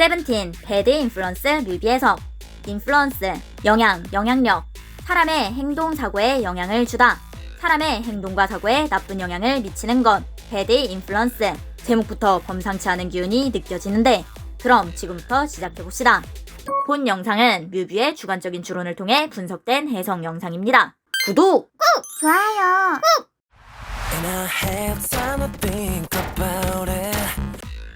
세븐틴 배드 인플루언스 뮤비 해석. 인플루언스 영향, 영향력. 사람의 행동, 사고에 영향을 주다. 사람의 행동과 사고에 나쁜 영향을 미치는 것. 배드 인플루언스. 제목부터 범상치 않은 기운이 느껴지는데 그럼 지금부터 시작해봅시다. 본 영상은 뮤비의 주관적인 추론을 통해 분석된 해석 영상입니다. 구독! 꾹! 좋아요. 꾹!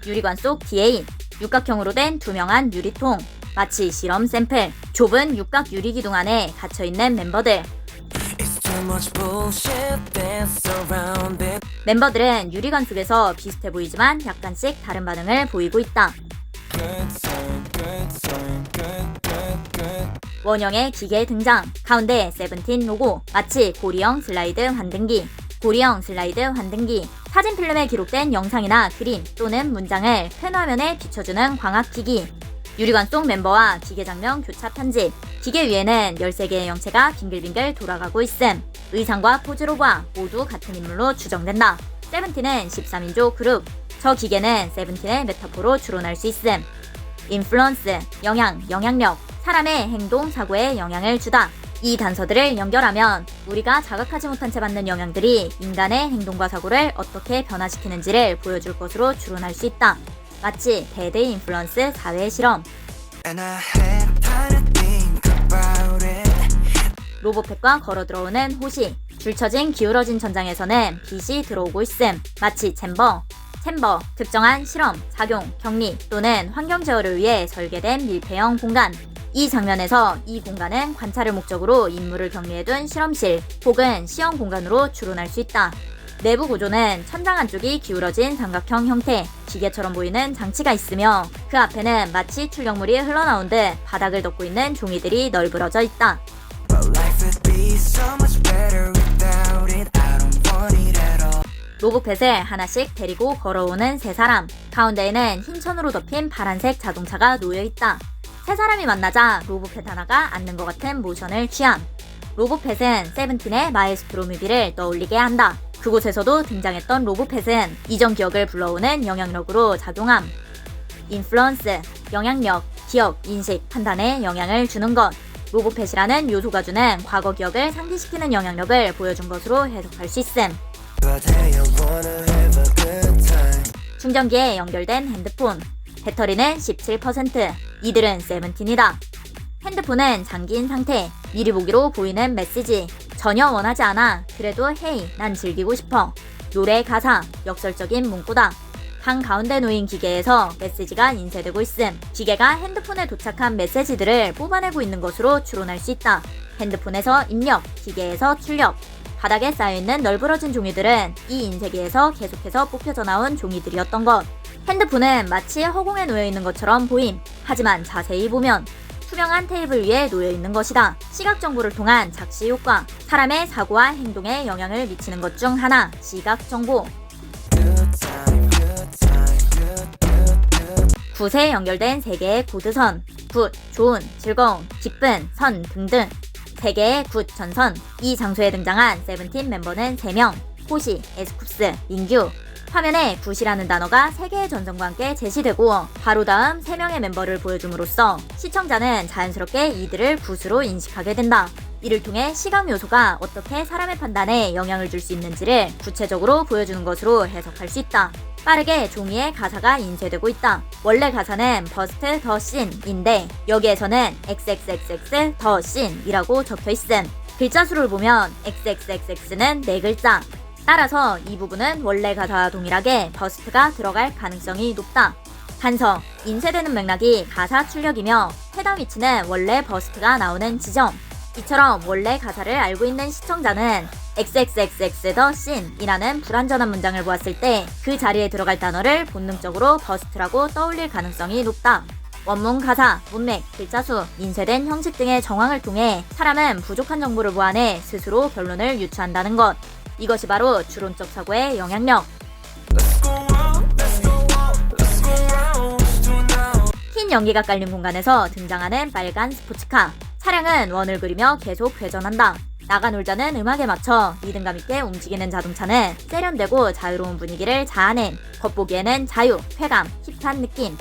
유리관 속 DA. 육각형으로 된 투명한 유리통. 마치 실험 샘플. 좁은 육각 유리기둥 안에 갇혀있는 멤버들. 멤버들은 유리관 속에서 비슷해 보이지만 약간씩 다른 반응을 보이고 있다. 원형의 기계 등장. 가운데 세븐틴 로고. 마치 고리형 슬라이드 환등기. 고리형 슬라이드 환등기. 사진 필름에 기록된 영상이나 그림 또는 문장을 펜 화면에 비춰주는 광학기기. 유리관 속 멤버와 기계 장면 교차 편집. 기계 위에는 13개의 영체가 빙글빙글 돌아가고 있음. 의상과 포즈로 봐 모두 같은 인물로 추정된다. 세븐틴은 13인조 그룹. 저 기계는 세븐틴의 메타포로 추론할 수 있음. 인플루언스, 영향, 영향력. 사람의 행동, 사고에 영향을 주다. 이 단서들을 연결하면 우리가 자각하지 못한 채 받는 영향들이 인간의 행동과 사고를 어떻게 변화시키는지를 보여줄 것으로 추론할 수 있다. 마치 배드 인플루언스 사회 실험. 로봇펫과 걸어 들어오는 호시. 줄쳐진 기울어진 천장에서는 빛이 들어오고 있음. 마치 챔버. 특정한 실험, 작용, 격리 또는 환경 제어를 위해 설계된 밀폐형 공간. 이 장면에서 이 공간은 관찰을 목적으로 인물을 격리해둔 실험실 혹은 시험 공간으로 추론할 수 있다. 내부 구조는 천장 안쪽이 기울어진 삼각형 형태, 기계처럼 보이는 장치가 있으며 그 앞에는 마치 출력물이 흘러나온 듯 바닥을 덮고 있는 종이들이 널브러져 있다. 로봇펫을 하나씩 데리고 걸어오는 세 사람. 가운데에는 흰 천으로 덮인 파란색 자동차가 놓여있다. 세 사람이 만나자 로봇펫 하나가 앉는 것 같은 모션을 취함. 로봇펫은 세븐틴의 마에스트로 뮤비를 떠올리게 한다. 그곳에서도 등장했던 로봇펫은 이전 기억을 불러오는 영향력으로 작용함. 인플루언스, 영향력, 기억, 인식, 판단에 영향을 주는 것. 로봇펫이라는 요소가 주는 과거 기억을 상기시키는 영향력을 보여준 것으로 해석할 수 있음. 충전기에 연결된 핸드폰. 배터리는 17%. 이들은 세븐틴이다. 핸드폰은 잠긴 상태. 미리 보기로 보이는 메시지. 전혀 원하지 않아. 그래도 헤이, 난 즐기고 싶어. 노래 가사, 역설적인 문구다. 방 가운데 놓인 기계에서 메시지가 인쇄되고 있음. 기계가 핸드폰에 도착한 메시지들을 뽑아내고 있는 것으로 추론할 수 있다. 핸드폰에서 입력, 기계에서 출력. 바닥에 쌓여있는 널브러진 종이들은 이 인쇄기에서 계속해서 뽑혀져 나온 종이들이었던 것. 핸드폰은 마치 허공에 놓여있는 것처럼 보임. 하지만 자세히 보면 투명한 테이블 위에 놓여있는 것이다. 시각 정보를 통한 작시 효과. 사람의 사고와 행동에 영향을 미치는 것 중 하나, 시각 정보. 굿에 연결된 3개의 코드선. 굿, 좋은, 즐거운, 기쁜, 선 등등. 3개의 굿 전선. 이 장소에 등장한 세븐틴 멤버는 3명. 호시, 에스쿱스, 민규. 화면에 굿이라는 단어가 3개의 전선과 함께 제시되고 바로 다음 3명의 멤버를 보여줌으로써 시청자는 자연스럽게 이들을 굿으로 인식하게 된다. 이를 통해 시각 요소가 어떻게 사람의 판단에 영향을 줄 수 있는지를 구체적으로 보여주는 것으로 해석할 수 있다. 빠르게 종이에 가사가 인쇄되고 있다. 원래 가사는 버스트 더 씬인데 여기에서는 XXXX 더 씬이라고 적혀있음. 글자 수를 보면 XXXX는 4글자. 따라서 이 부분은 원래 가사와 동일하게 버스트가 들어갈 가능성이 높다. 단서, 인쇄되는 맥락이 가사 출력이며 해당 위치는 원래 버스트가 나오는 지점. 이처럼 원래 가사를 알고 있는 시청자는 XXXX 더 씬이라는 불완전한 문장을 보았을 때 그 자리에 들어갈 단어를 본능적으로 버스트라고 떠올릴 가능성이 높다. 원문 가사, 문맥, 글자 수, 인쇄된 형식 등의 정황을 통해 사람은 부족한 정보를 보완해 스스로 결론을 유추한다는 것. 이것이 바로 추론적 사고의 영향력. 흰 연기가 깔린 공간에서 등장하는 빨간 스포츠카. 차량은 원을 그리며 계속 회전한다. 나가 놀자는 음악에 맞춰 리듬감 있게 움직이는 자동차는 세련되고 자유로운 분위기를 자아낸 겉보기에는 자유, 쾌감, 힙한 느낌.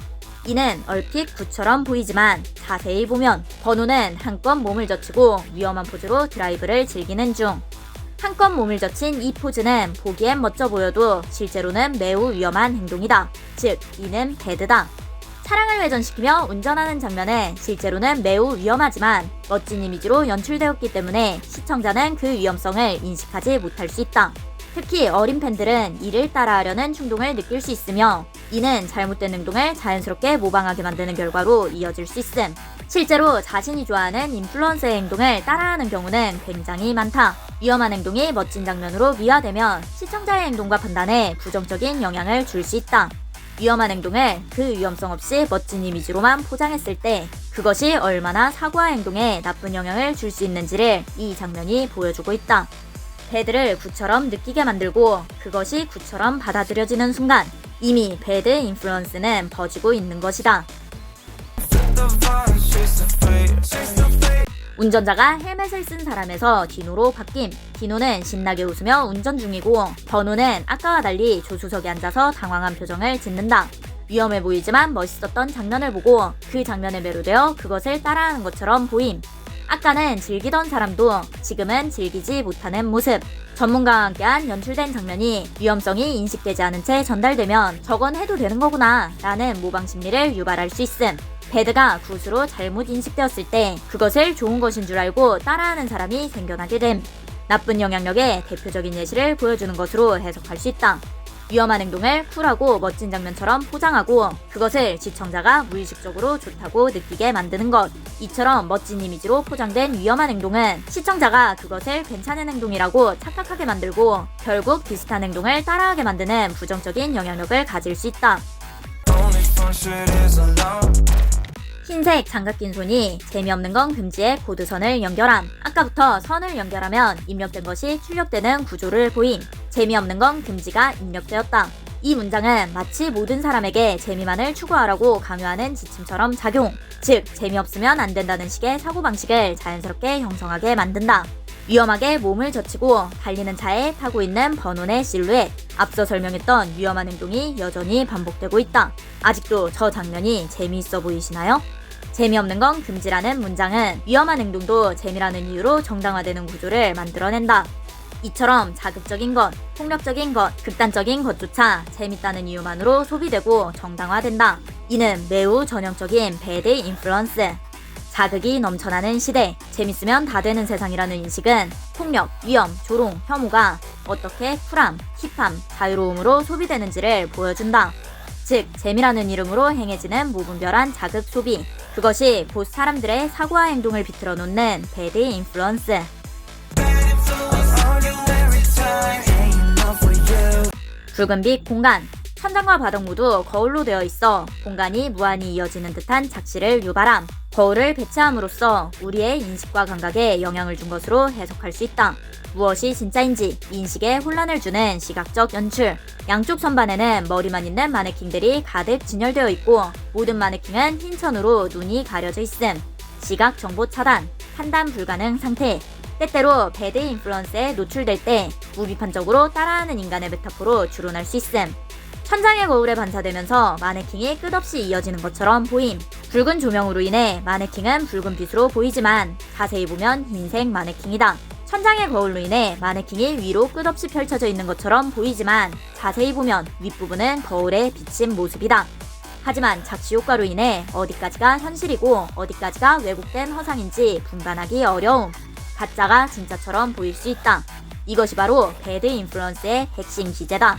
이는 얼핏 굿처럼 보이지만 자세히 보면 번호는 한껏 몸을 젖히고 위험한 포즈로 드라이브를 즐기는 중. 한껏 몸을 젖힌 이 포즈는 보기엔 멋져 보여도 실제로는 매우 위험한 행동이다. 즉, 이는 배드다. 차량을 회전시키며 운전하는 장면은 실제로는 매우 위험하지만 멋진 이미지로 연출되었기 때문에 시청자는 그 위험성을 인식하지 못할 수 있다. 특히 어린 팬들은 이를 따라하려는 충동을 느낄 수 있으며 이는 잘못된 행동을 자연스럽게 모방하게 만드는 결과로 이어질 수 있음. 실제로 자신이 좋아하는 인플루언서의 행동을 따라하는 경우는 굉장히 많다. 위험한 행동이 멋진 장면으로 미화되면 시청자의 행동과 판단에 부정적인 영향을 줄 수 있다. 위험한 행동을 그 위험성 없이 멋진 이미지로만 포장했을 때 그것이 얼마나 사고와 행동에 나쁜 영향을 줄 수 있는지를 이 장면이 보여주고 있다. 배드를 굿처럼 느끼게 만들고 그것이 굿처럼 받아들여지는 순간 이미 배드 인플루언스는 퍼지고 있는 것이다. 운전자가 헬멧을 쓴 사람에서 디노로 바뀜. 디노는 신나게 웃으며 운전 중이고 번호는 아까와 달리 조수석에 앉아서 당황한 표정을 짓는다. 위험해 보이지만 멋있었던 장면을 보고 그 장면에 매료되어 그것을 따라하는 것처럼 보임. 아까는 즐기던 사람도 지금은 즐기지 못하는 모습. 전문가와 함께한 연출된 장면이 위험성이 인식되지 않은 채 전달되면 저건 해도 되는 거구나 라는 모방 심리를 유발할 수 있음. 배드가 굿으로 잘못 인식되었을 때 그것을 좋은 것인 줄 알고 따라하는 사람이 생겨나게 됨. 나쁜 영향력의 대표적인 예시를 보여주는 것으로 해석할 수 있다. 위험한 행동을 쿨하고 멋진 장면처럼 포장하고 그것을 시청자가 무의식적으로 좋다고 느끼게 만드는 것. 이처럼 멋진 이미지로 포장된 위험한 행동은 시청자가 그것을 괜찮은 행동이라고 착각하게 만들고 결국 비슷한 행동을 따라하게 만드는 부정적인 영향력을 가질 수 있다. 흰색 장갑 낀 손이 재미없는 건 금지의 고드선을 연결함. 아까부터 선을 연결하면 입력된 것이 출력되는 구조를 보임. 재미없는 건 금지가 입력되었다. 이 문장은 마치 모든 사람에게 재미만을 추구하라고 강요하는 지침처럼 작용. 즉, 재미없으면 안 된다는 식의 사고방식을 자연스럽게 형성하게 만든다. 위험하게 몸을 젖히고 달리는 차에 타고 있는 번호의 실루엣. 앞서 설명했던 위험한 행동이 여전히 반복되고 있다. 아직도 저 장면이 재미있어 보이시나요? 재미없는 건 금지라는 문장은 위험한 행동도 재미라는 이유로 정당화되는 구조를 만들어낸다. 이처럼 자극적인 것, 폭력적인 것, 극단적인 것조차 재밌다는 이유만으로 소비되고 정당화된다. 이는 매우 전형적인 배드 인플루언스. 자극이 넘쳐나는 시대, 재밌으면 다 되는 세상이라는 인식은 폭력, 위험, 조롱, 혐오가 어떻게 쿨함, 힙함, 자유로움으로 소비되는지를 보여준다. 즉, 재미라는 이름으로 행해지는 무분별한 자극 소비. 그것이 곧 사람들의 사고와 행동을 비틀어 놓는 배드 인플루언스. 붉은빛 공간. 천장과 바닥 모두 거울로 되어 있어 공간이 무한히 이어지는 듯한 작시를 유발함. 거울을 배치함으로써 우리의 인식과 감각에 영향을 준 것으로 해석할 수 있다. 무엇이 진짜인지 인식에 혼란을 주는 시각적 연출. 양쪽 선반에는 머리만 있는 마네킹들이 가득 진열되어 있고 모든 마네킹은 흰 천으로 눈이 가려져 있음. 시각 정보 차단, 판단 불가능 상태. 때때로 배드 인플루언스에 노출될 때 무비판적으로 따라하는 인간의 메타포로 추론할 수 있음. 천장의 거울에 반사되면서 마네킹이 끝없이 이어지는 것처럼 보임. 붉은 조명으로 인해 마네킹은 붉은 빛으로 보이지만 자세히 보면 흰색 마네킹이다. 천장의 거울로 인해 마네킹이 위로 끝없이 펼쳐져 있는 것처럼 보이지만 자세히 보면 윗부분은 거울에 비친 모습이다. 하지만 작시 효과로 인해 어디까지가 현실이고 어디까지가 왜곡된 허상인지 분간하기 어려움. 가짜가 진짜처럼 보일 수 있다. 이것이 바로 배드 인플루언스의 핵심 기제다.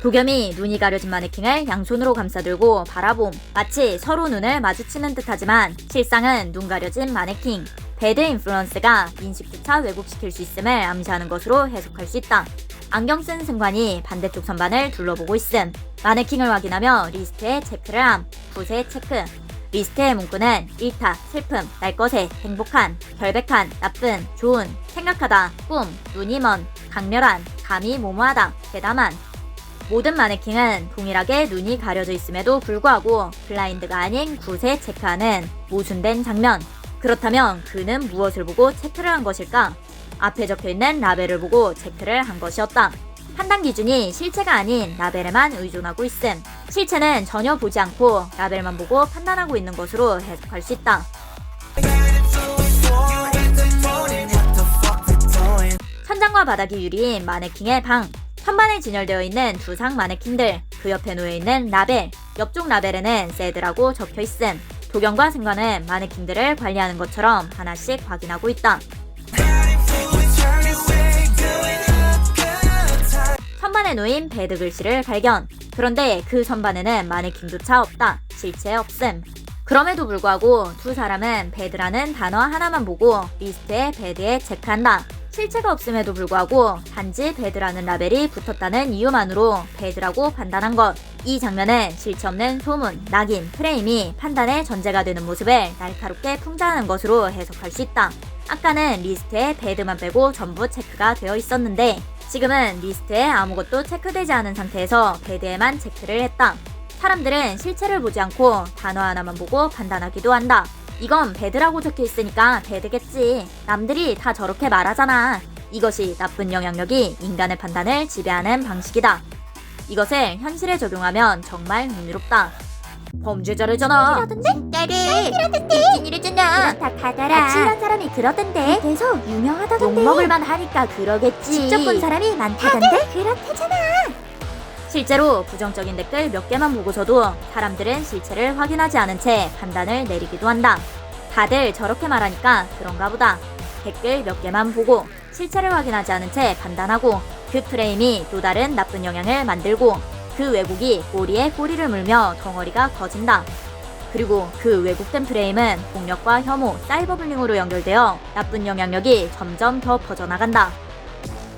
도겸이 눈이 가려진 마네킹을 양손으로 감싸들고 바라봄. 마치 서로 눈을 마주치는 듯하지만 실상은 눈 가려진 마네킹. 배드 인플루언스가 인식조차 왜곡시킬 수 있음을 암시하는 것으로 해석할 수 있다. 안경 쓴 승관이 반대쪽 선반을 둘러보고 있음. 마네킹을 확인하며 리스트에 체크를 함. 붓에 체크. 리스트의 문구는 일타, 슬픔, 날 것에, 행복한, 결백한, 나쁜, 좋은, 생각하다, 꿈, 눈이 먼, 강렬한, 감히 모모하다, 대담한. 모든 마네킹은 동일하게 눈이 가려져 있음에도 불구하고 블라인드가 아닌 굿에 체크하는 모순된 장면. 그렇다면 그는 무엇을 보고 체크를 한 것일까? 앞에 적혀있는 라벨을 보고 체크를 한 것이었다. 판단 기준이 실체가 아닌 라벨에만 의존하고 있음. 실체는 전혀 보지 않고 라벨만 보고 판단하고 있는 것으로 해석할 수 있다. 천장과 바닥이 유리인 마네킹의 방. 선반에 진열되어 있는 두 상 마네킹들, 그 옆에 놓여있는 라벨, 옆쪽 라벨에는 새드라고 적혀 있음. 도경과 승관은 마네킹들을 관리하는 것처럼 하나씩 확인하고 있다. 선반에 놓인 배드 글씨를 발견. 그런데 그 선반에는 마네킹조차 없다. 실체 없음. 그럼에도 불구하고 두 사람은 배드라는 단어 하나만 보고 리스트에 배드에 체크한다. 실체가 없음에도 불구하고 단지 배드라는 라벨이 붙었다는 이유만으로 배드라고 판단한 것. 이 장면은 실체 없는 소문, 낙인, 프레임이 판단의 전제가 되는 모습을 날카롭게 풍자하는 것으로 해석할 수 있다. 아까는 리스트에 배드만 빼고 전부 체크가 되어 있었는데 지금은 리스트에 아무것도 체크되지 않은 상태에서 배드에만 체크를 했다. 사람들은 실체를 보지 않고 단어 하나만 보고 판단하기도 한다. 이건 배드라고 적혀 있으니까 배드겠지. 남들이 다 저렇게 말하잖아. 이것이 나쁜 영향력이 인간의 판단을 지배하는 방식이다. 이것을 현실에 적용하면 정말 흥미롭다. 범죄자래잖아. 그러던데? 진짜래. 이러잖아. 그렇다 하더라. 같이 일한 사람이 그러던데. 그래서 유명하다던데. 욕먹을만 하니까 그러겠지. 직접 본 사람이 많다던데? 그렇대잖아. 실제로 부정적인 댓글 몇 개만 보고서도 사람들은 실체를 확인하지 않은 채 판단을 내리기도 한다. 다들 저렇게 말하니까 그런가 보다. 댓글 몇 개만 보고 실체를 확인하지 않은 채 판단하고 그 프레임이 또 다른 나쁜 영향을 만들고 그 왜곡이 꼬리에 꼬리를 물며 덩어리가 커진다. 그리고 그 왜곡된 프레임은 폭력과 혐오, 사이버불링으로 연결되어 나쁜 영향력이 점점 더 퍼져나간다.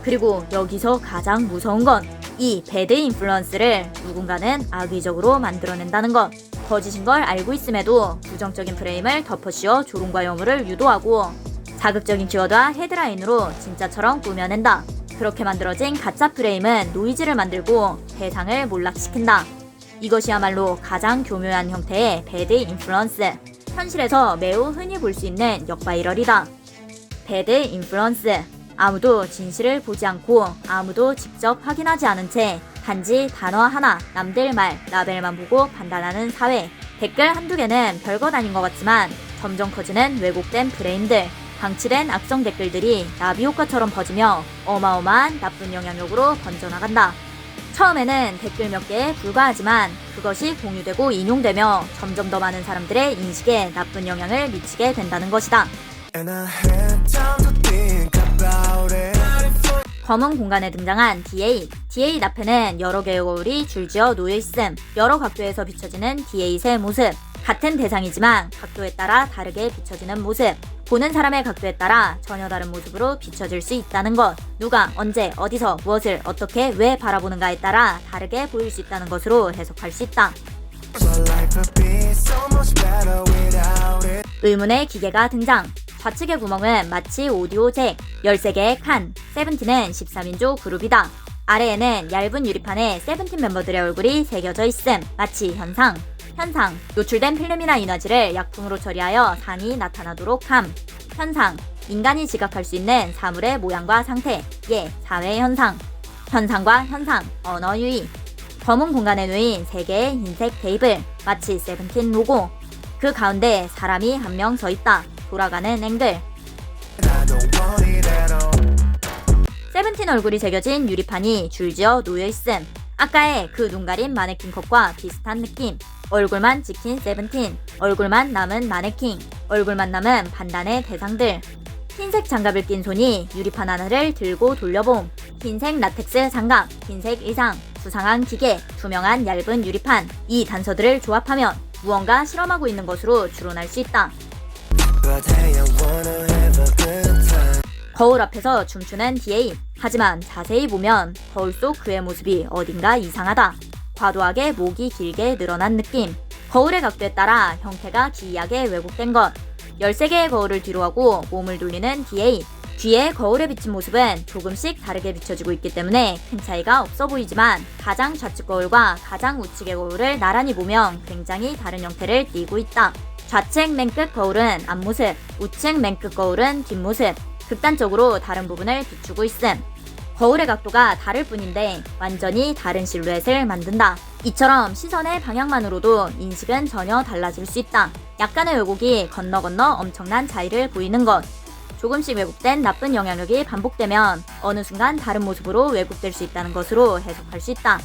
그리고 여기서 가장 무서운 건 이 배드 인플루언스를 누군가는 악의적으로 만들어낸다는 것. 거짓인 걸 알고 있음에도 부정적인 프레임을 덮어씌워 조롱과 혐오를 유도하고 자극적인 키워드와 헤드라인으로 진짜처럼 꾸며낸다. 그렇게 만들어진 가짜 프레임은 노이즈를 만들고 대상을 몰락시킨다. 이것이야말로 가장 교묘한 형태의 배드 인플루언스. 현실에서 매우 흔히 볼 수 있는 역바이럴이다. 배드 인플루언스. 아무도 진실을 보지 않고 아무도 직접 확인하지 않은 채 단지 단어 하나, 남들 말, 라벨만 보고 판단하는 사회. 댓글 한두 개는 별것 아닌 것 같지만 점점 커지는 왜곡된 프레임들, 방치된 악성 댓글들이 나비 효과처럼 퍼지며 어마어마한 나쁜 영향력으로 번져나간다. 처음에는 댓글 몇 개에 불과하지만 그것이 공유되고 인용되며 점점 더 많은 사람들의 인식에 나쁜 영향을 미치게 된다는 것이다. 검은 공간에 등장한 D8. D8 앞에는 여러 개의 거울이 줄지어 놓여있음. 여러 각도에서 비춰지는 D8의 모습. 같은 대상이지만 각도에 따라 다르게 비춰지는 모습. 보는 사람의 각도에 따라 전혀 다른 모습으로 비춰질 수 있다는 것. 누가 언제 어디서 무엇을 어떻게 왜 바라보는가에 따라 다르게 보일 수 있다는 것으로 해석할 수 있다. 의문의 기계가 등장. 좌측의 구멍은 마치 오디오 잭, 13개의 칸, 세븐틴은 13인조 그룹이다. 아래에는 얇은 유리판에 세븐틴 멤버들의 얼굴이 새겨져 있음. 마치 현상. 노출된 필름이나 인화질을 약품으로 처리하여 상이 나타나도록 함. 현상, 인간이 지각할 수 있는 사물의 모양과 상태, 사회 현상. 현상과 현상, 언어 유희. 검은 공간에 놓인 3개의 흰색 테이블, 마치 세븐틴 로고. 그 가운데 사람이 한 명 서 있다. 돌아가는 앵글. 세븐틴 얼굴이 새겨진 유리판이 줄지어 놓여있음. 아까의 그 눈 가린 마네킹 컷과 비슷한 느낌. 얼굴만 찍힌 세븐틴, 얼굴만 남은 마네킹, 얼굴만 남은 판단의 대상들. 흰색 장갑을 낀 손이 유리판 하나를 들고 돌려봄. 흰색 라텍스 장갑, 흰색 의상, 수상한 기계, 투명한 얇은 유리판. 이 단서들을 조합하면 무언가 실험하고 있는 것으로 추론할 수 있다. 거울 앞에서 춤추는 D8. 하지만 자세히 보면 거울 속 그의 모습이 어딘가 이상하다. 과도하게 목이 길게 늘어난 느낌. 거울의 각도에 따라 형태가 기이하게 왜곡된 것. 13개의 거울을 뒤로하고 몸을 돌리는 D8. 뒤에 거울에 비친 모습은 조금씩 다르게 비춰지고 있기 때문에 큰 차이가 없어 보이지만 가장 좌측 거울과 가장 우측의 거울을 나란히 보면 굉장히 다른 형태를 띠고 있다. 좌측 맨 끝 거울은 앞모습, 우측 맨 끝 거울은 뒷모습. 극단적으로 다른 부분을 비추고 있음. 거울의 각도가 다를 뿐인데 완전히 다른 실루엣을 만든다. 이처럼 시선의 방향만으로도 인식은 전혀 달라질 수 있다. 약간의 왜곡이 건너 엄청난 차이를 보이는 것. 조금씩 왜곡된 나쁜 영향력이 반복되면 어느 순간 다른 모습으로 왜곡될 수 있다는 것으로 해석할 수 있다.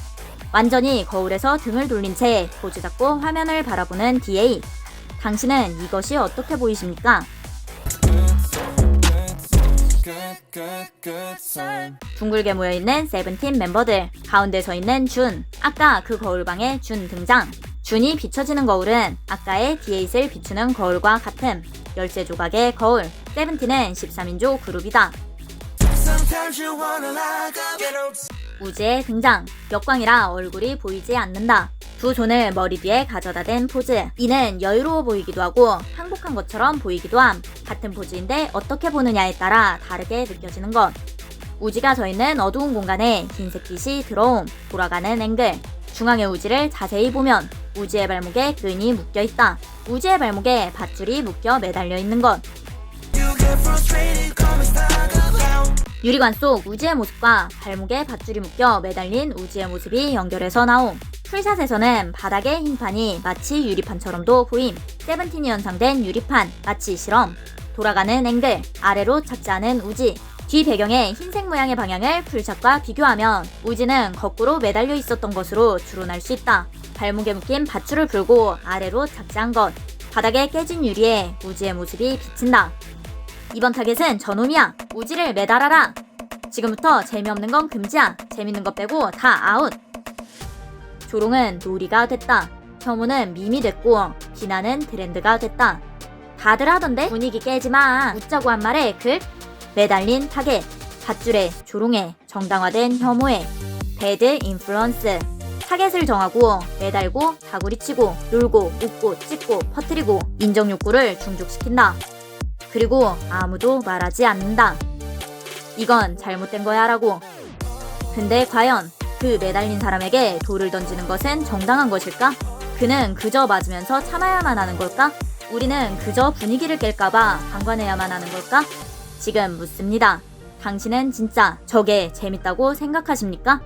완전히 거울에서 등을 돌린 채 포즈 잡고 화면을 바라보는 DA. 당신은 이것이 어떻게 보이십니까? 둥글게 모여있는 세븐틴 멤버들, 가운데 서있는 준. 아까 그 거울방에 준 등장. 준이 비춰지는 거울은 아까의 D8을 비추는 거울과 같음. 13조각의 거울. 세븐틴은 13인조 그룹이다. 우지의 등장. 역광이라 얼굴이 보이지 않는다. 두 손을 머리 뒤에 가져다 댄 포즈. 이는 여유로워 보이기도 하고 항복한 것처럼 보이기도 함. 같은 포즈인데 어떻게 보느냐에 따라 다르게 느껴지는 것. 우지가 서 있는 어두운 공간에 흰색 빛이 들어옴. 돌아가는 앵글. 중앙의 우지를 자세히 보면 우지의 발목에 끈이 묶여 있다. 우지의 발목에 밧줄이 묶여 매달려 있는 것. 유리관 속 우지의 모습과 발목에 밧줄이 묶여 매달린 우지의 모습이 연결해서 나옴. 풀샷에서는 바닥의 흰판이 마치 유리판처럼도 보임. 세븐틴이 연상된 유리판, 마치 실험. 돌아가는 앵글, 아래로 착지 않은 우지. 뒤 배경의 흰색 모양의 방향을 풀샷과 비교하면 우지는 거꾸로 매달려 있었던 것으로 추론할 수 있다. 발목에 묶인 밧줄을 풀고 아래로 착지한 것. 바닥에 깨진 유리에 우지의 모습이 비친다. 이번 타겟은 저놈이야. 우지를 매달아라. 지금부터 재미없는 건 금지야. 재밌는 것 빼고 다 아웃. 조롱은 놀이가 됐다. 혐오는 밈이 됐고 비난은 트렌드가 됐다. 다들 하던데 분위기 깨지마. 웃자고 한 말에 글. 매달린 타겟. 밧줄에 조롱에 정당화된 혐오에 배드 인플루언스. 타겟을 정하고 매달고 다구리치고 놀고 웃고 찍고 퍼뜨리고 인정 욕구를 중족시킨다. 그리고 아무도 말하지 않는다. 이건 잘못된 거야 라고. 근데 과연 그 매달린 사람에게 돌을 던지는 것은 정당한 것일까? 그는 그저 맞으면서 참아야만 하는 걸까? 우리는 그저 분위기를 깰까봐 방관해야만 하는 걸까? 지금 묻습니다. 당신은 진짜 저게 재밌다고 생각하십니까?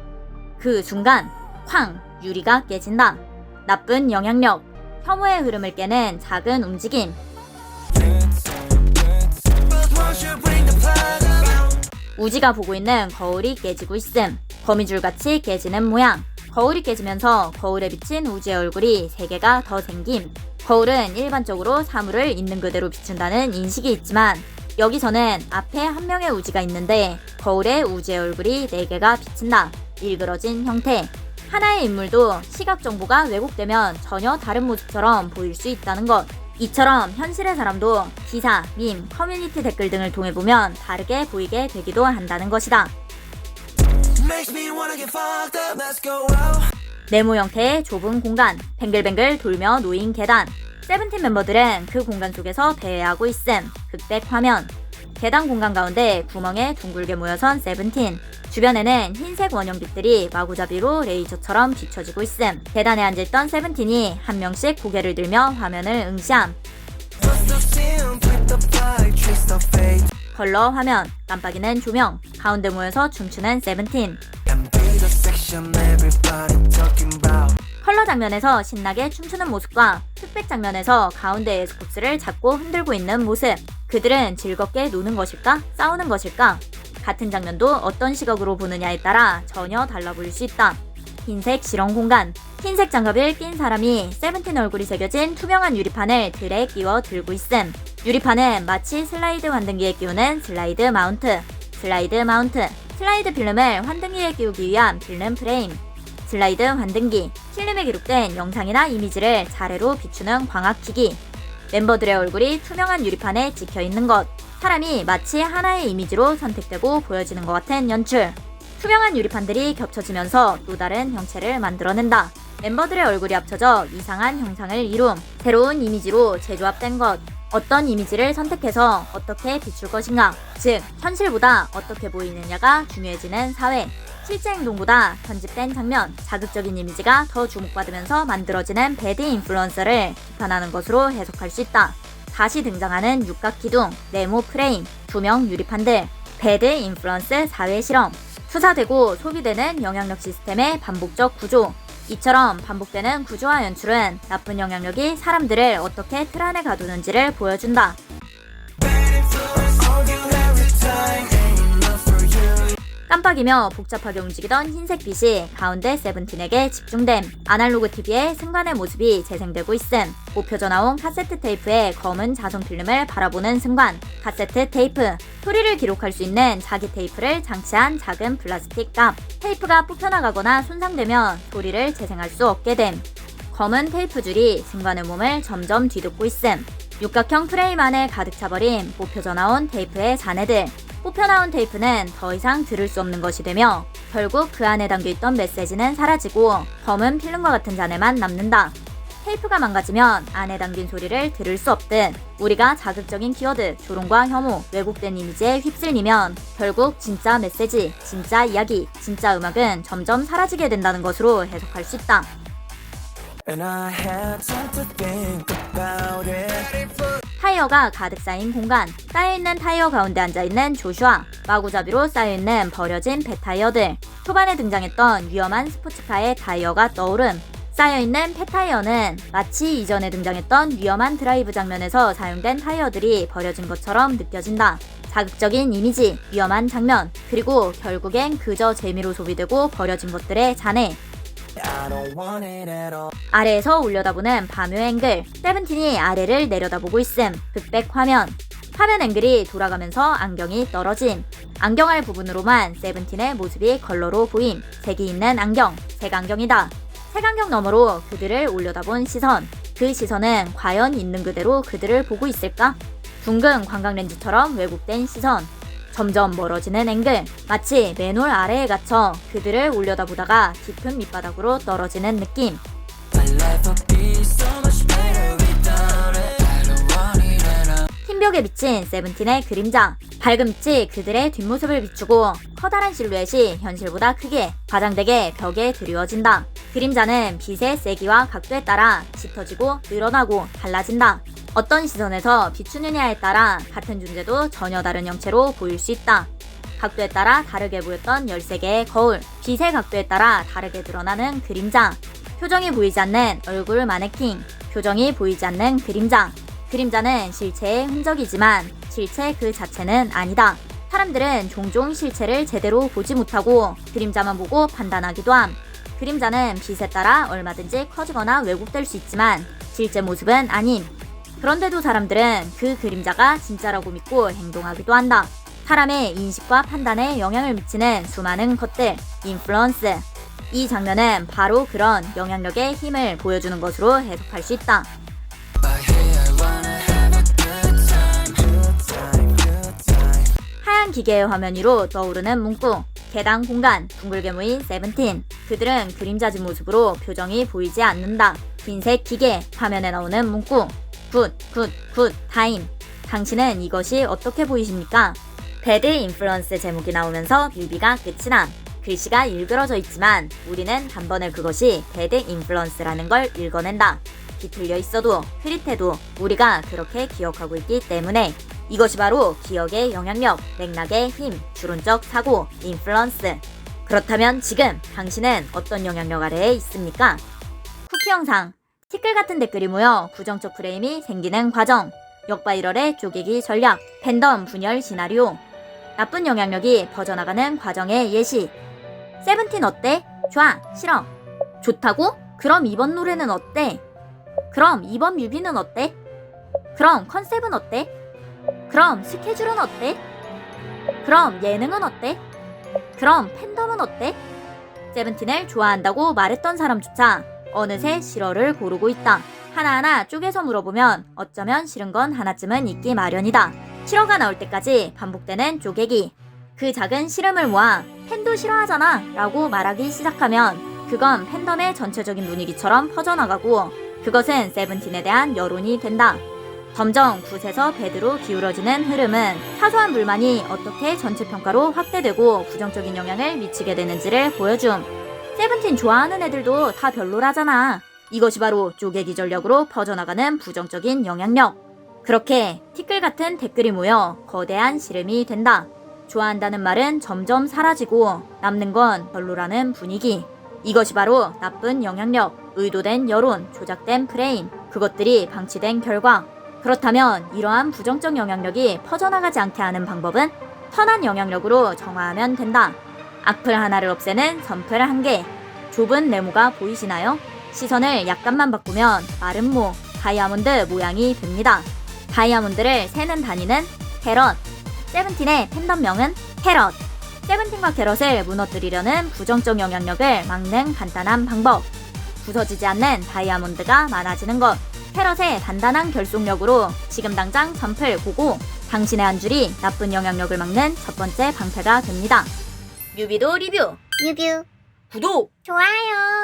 그 순간 쾅! 유리가 깨진다. 나쁜 영향력, 혐오의 흐름을 깨는 작은 움직임. 우지가 보고 있는 거울이 깨지고 있음. 거미줄같이 깨지는 모양. 거울이 깨지면서 거울에 비친 우지의 얼굴이 3개가 더 생김. 거울은 일반적으로 사물을 있는 그대로 비춘다는 인식이 있지만 여기서는 앞에 한 명의 우지가 있는데 거울에 우지의 얼굴이 4개가 비친다. 일그러진 형태. 하나의 인물도 시각 정보가 왜곡되면 전혀 다른 모습처럼 보일 수 있다는 것. 이처럼 현실의 사람도 기사, 밈, 커뮤니티 댓글 등을 통해 보면 다르게 보이게 되기도 한다는 것이다. 네모 형태의 좁은 공간, 뱅글뱅글 돌며 놓인 계단. 세븐틴 멤버들은 그 공간 속에서 대회하고 있음. 흑백 화면. 계단 공간 가운데 구멍에 둥글게 모여선 세븐틴. 주변에는 흰색 원형빛들이 마구잡이로 레이저처럼 비춰지고 있음. 계단에 앉아있던 세븐틴이 한 명씩 고개를 들며 화면을 응시함. 컬러 화면, 깜빡이는 조명, 가운데 모여서 춤추는 세븐틴. 컬러 장면에서 신나게 춤추는 모습과 흑백 장면에서 가운데 에스쿱스를 잡고 흔들고 있는 모습. 그들은 즐겁게 노는 것일까? 싸우는 것일까? 같은 장면도 어떤 시각으로 보느냐에 따라 전혀 달라 보일 수 있다. 흰색 실험 공간. 흰색 장갑을 낀 사람이 세븐틴 얼굴이 새겨진 투명한 유리판을 들에 끼워 들고 있음. 유리판은 마치 슬라이드 환등기에 끼우는 슬라이드 마운트. 슬라이드 마운트. 슬라이드 필름을 환등기에 끼우기 위한 필름 프레임. 슬라이드 환등기. 필름에 기록된 영상이나 이미지를 자래로 비추는 광학기기. 멤버들의 얼굴이 투명한 유리판에 찍혀있는 것. 사람이 마치 하나의 이미지로 선택되고 보여지는 것 같은 연출. 투명한 유리판들이 겹쳐지면서 또 다른 형체를 만들어낸다. 멤버들의 얼굴이 합쳐져 이상한 형상을 이룸. 새로운 이미지로 재조합된 것. 어떤 이미지를 선택해서 어떻게 비출 것인가. 즉, 현실보다 어떻게 보이느냐가 중요해지는 사회. 실제 행동보다 편집된 장면, 자극적인 이미지가 더 주목받으면서 만들어지는 배드 인플루언서를 비판하는 것으로 해석할 수 있다. 다시 등장하는 육각 기둥, 네모 프레임, 투명 유리판들, 배드 인플루언스 사회 실험. 투사되고 소비되는 영향력 시스템의 반복적 구조. 이처럼 반복되는 구조와 연출은 나쁜 영향력이 사람들을 어떻게 틀 안에 가두는지를 보여준다. 깜빡이며 복잡하게 움직이던 흰색 빛이 가운데 세븐틴에게 집중됨. 아날로그 TV의 승관의 모습이 재생되고 있음. 목표져 나온 카세트 테이프의 검은 자손 필름을 바라보는 승관. 카세트 테이프. 소리를 기록할 수 있는 자기 테이프를 장치한 작은 플라스틱 갑. 테이프가 뽑혀나가거나 손상되면 소리를 재생할 수 없게 됨. 검은 테이프 줄이 승관의 몸을 점점 뒤덮고 있음. 육각형 프레임 안에 가득 차버린 뽑혀져 나온 테이프의 잔해들. 뽑혀나온 테이프는 더 이상 들을 수 없는 것이 되며 결국 그 안에 담겨있던 메시지는 사라지고 검은 필름과 같은 잔해만 남는다. 테이프가 망가지면 안에 담긴 소리를 들을 수 없듯 우리가 자극적인 키워드, 조롱과 혐오, 왜곡된 이미지에 휩쓸리면 결국 진짜 메시지, 진짜 이야기, 진짜 음악은 점점 사라지게 된다는 것으로 해석할 수 있다. 타이어가 가득 쌓인 공간. 쌓여있는 타이어 가운데 앉아있는 조슈아. 마구잡이로 쌓여있는 버려진 폐타이어들. 초반에 등장했던 위험한 스포츠카의 타이어가 떠오름. 쌓여있는 폐타이어는 마치 이전에 등장했던 위험한 드라이브 장면에서 사용된 타이어들이 버려진 것처럼 느껴진다. 자극적인 이미지, 위험한 장면, 그리고 결국엔 그저 재미로 소비되고 버려진 것들의 잔해. 아래에서 올려다보는 밤의 앵글. 세븐틴이 아래를 내려다보고 있음. 흑백 화면. 화면 앵글이 돌아가면서 안경이 떨어짐. 안경알 부분으로만 세븐틴의 모습이 컬러로 보임. 색이 있는 안경, 색안경이다. 색안경 너머로 그들을 올려다본 시선. 그 시선은 과연 있는 그대로 그들을 보고 있을까? 둥근 관광렌즈처럼 왜곡된 시선. 점점 멀어지는 앵글. 마치 맨홀 아래에 갇혀 그들을 올려다보다가 깊은 밑바닥으로 떨어지는 느낌. 흰벽에 비친 세븐틴의 그림자. 밝음빛이 그들의 뒷모습을 비추고 커다란 실루엣이 현실보다 크게 과장되게 벽에 드리워진다. 그림자는 빛의 세기와 각도에 따라 짙어지고 늘어나고 달라진다. 어떤 시선에서 비추느냐에 따라 같은 존재도 전혀 다른 형체로 보일 수 있다. 각도에 따라 다르게 보였던 13개의 거울, 빛의 각도에 따라 다르게 드러나는 그림자, 표정이 보이지 않는 얼굴 마네킹, 표정이 보이지 않는 그림자. 그림자는 실체의 흔적이지만 실체 그 자체는 아니다. 사람들은 종종 실체를 제대로 보지 못하고 그림자만 보고 판단하기도 함. 그림자는 빛에 따라 얼마든지 커지거나 왜곡될 수 있지만 실제 모습은 아님. 그런데도 사람들은 그 그림자가 진짜라고 믿고 행동하기도 한다. 사람의 인식과 판단에 영향을 미치는 수많은 것들, 인플루언스. 이 장면은 바로 그런 영향력의 힘을 보여주는 것으로 해석할 수 있다. 하얀 기계의 화면 위로 떠오르는 문구. 계단 공간, 둥글게 모인 세븐틴. 그들은 그림자진 모습으로 표정이 보이지 않는다. 흰색 기계, 화면에 나오는 문구. 굿, 타임. 당신은 이것이 어떻게 보이십니까? 배드 인플루언스 제목이 나오면서 뮤비가 끝이 남. 글씨가 일그러져 있지만 우리는 단번에 그것이 배드 인플루언스라는 걸 읽어낸다. 뒤틀려 있어도 흐릿해도 우리가 그렇게 기억하고 있기 때문에 이것이 바로 기억의 영향력, 맥락의 힘, 주론적 사고, 인플루언스. 그렇다면 지금 당신은 어떤 영향력 아래에 있습니까? 쿠키 영상. 티끌 같은 댓글이 모여 부정적 프레임이 생기는 과정. 역바이럴의 쪼개기 전략. 팬덤 분열 시나리오. 나쁜 영향력이 퍼져나가는 과정의 예시. 세븐틴 어때? 좋아, 싫어. 좋다고? 그럼 이번 노래는 어때? 그럼 이번 뮤비는 어때? 그럼 컨셉은 어때? 그럼 스케줄은 어때? 그럼 예능은 어때? 그럼 팬덤은 어때? 세븐틴을 좋아한다고 말했던 사람조차 어느새 싫어를 고르고 있다. 하나하나 쪼개서 물어보면 어쩌면 싫은 건 하나쯤은 있기 마련이다. 싫어가 나올 때까지 반복되는 쪼개기. 그 작은 싫음을 모아 팬도 싫어하잖아 라고 말하기 시작하면 그건 팬덤의 전체적인 분위기처럼 퍼져나가고 그것은 세븐틴에 대한 여론이 된다. 점점 굿에서 배드로 기울어지는 흐름은 사소한 불만이 어떻게 전체 평가로 확대되고 부정적인 영향을 미치게 되는지를 보여줌. 세븐틴 좋아하는 애들도 다 별로라잖아. 이것이 바로 쪼개기 전략으로 퍼져나가는 부정적인 영향력. 그렇게 티끌 같은 댓글이 모여 거대한 씨름이 된다. 좋아한다는 말은 점점 사라지고 남는 건 별로라는 분위기. 이것이 바로 나쁜 영향력, 의도된 여론, 조작된 프레임, 그것들이 방치된 결과. 그렇다면 이러한 부정적 영향력이 퍼져나가지 않게 하는 방법은 선한 영향력으로 정화하면 된다. 악플 하나를 없애는 선플 한 개. 좁은 네모가 보이시나요? 시선을 약간만 바꾸면 마른 모, 다이아몬드 모양이 됩니다. 다이아몬드를 세는 단위는 캐럿. 세븐틴의 팬덤명은 캐럿. 세븐틴과 캐럿을 무너뜨리려는 부정적 영향력을 막는 간단한 방법. 부서지지 않는 다이아몬드가 많아지는 것. 캐럿의 단단한 결속력으로 지금 당장 선플 고고. 당신의 한 줄이 나쁜 영향력을 막는 첫 번째 방패가 됩니다. 뮤비도 리뷰, 뮤뷰 구독! 좋아요.